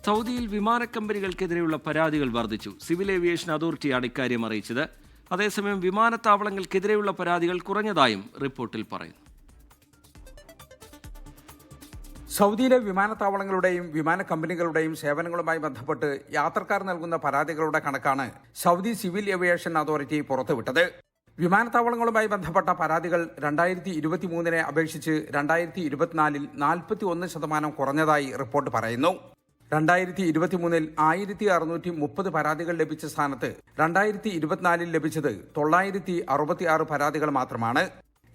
സൗദിയിൽ വിമാന കമ്പനികൾക്കെതിരെയുള്ള പരാതികൾ വർദ്ധിച്ചു. സിവിൽ ഏവിയേഷൻ അതോറിറ്റിയാണ് ഇക്കാര്യം അറിയിച്ചത്. അതേസമയം വിമാനത്താവളങ്ങൾക്കെതിരെയുള്ള പരാതികൾ കുറഞ്ഞതായും റിപ്പോർട്ടിൽ പറയുന്നു. സൗദിയിലെ വിമാനത്താവളങ്ങളുടെയും വിമാന കമ്പനികളുടെയും സേവനങ്ങളുമായി ബന്ധപ്പെട്ട് യാത്രക്കാർ നൽകുന്ന പരാതികളുടെ കണക്കാണ് സൗദി സിവിൽ ഏവിയേഷൻ അതോറിറ്റി പുറത്തുവിട്ടത്. വിമാനത്താവളങ്ങളുമായി ബന്ധപ്പെട്ട പരാതികൾ 2023 അപേക്ഷിച്ച് 2024 41% കുറഞ്ഞതായി റിപ്പോർട്ട് പറയുന്നു. 2023 1630 പരാതികൾ ലഭിച്ച സ്ഥാനത്ത് 2024 ലഭിച്ചത് 966 പരാതികൾ മാത്രമാണ്.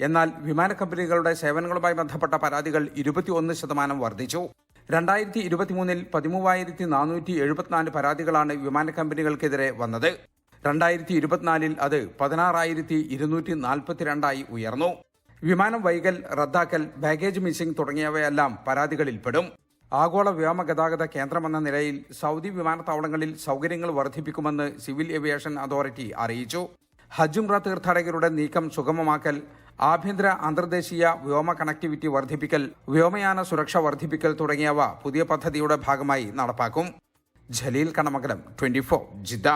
എന്നാൽ വിമാന കമ്പനികളുടെ സേവനങ്ങളുമായി ബന്ധപ്പെട്ട പരാതികൾ 21% വർദ്ധിച്ചു. 2023 13,474 പരാതികളാണ് വിമാന കമ്പനികൾക്കെതിരെ വന്നത്. 2024 അത് 16,242 ഉയർന്നു. വിമാനം വൈകൽ, റദ്ദാക്കൽ, ബാഗേജ് മിസ്സിംഗ് തുടങ്ങിയവയെല്ലാം പരാതികളിൽപ്പെടും. ആഗോള വ്യോമഗതാഗത കേന്ദ്രമെന്ന നിലയിൽ സൗദി വിമാനത്താവളങ്ങളിൽ സൗകര്യങ്ങൾ വർദ്ധിപ്പിക്കുമെന്ന് സിവിൽ ഏവിയേഷൻ അതോറിറ്റി അറിയിച്ചു. ഹജ്ജ് ഉംറ തീർത്ഥാടകരുടെ നീക്കം സുഗമമാക്കൽ, ആഭ്യന്തര അന്തർദേശീയ വ്യോമ കണക്ടിവിറ്റി വർദ്ധിപ്പിക്കൽ, വ്യോമയാന സുരക്ഷ വർദ്ധിപ്പിക്കൽ തുടങ്ങിയവ പുതിയ പദ്ധതിയുടെ ഭാഗമായി നടപ്പാക്കും. ജലീൽ കണമംഗലം, 24 ജിദ്ദ.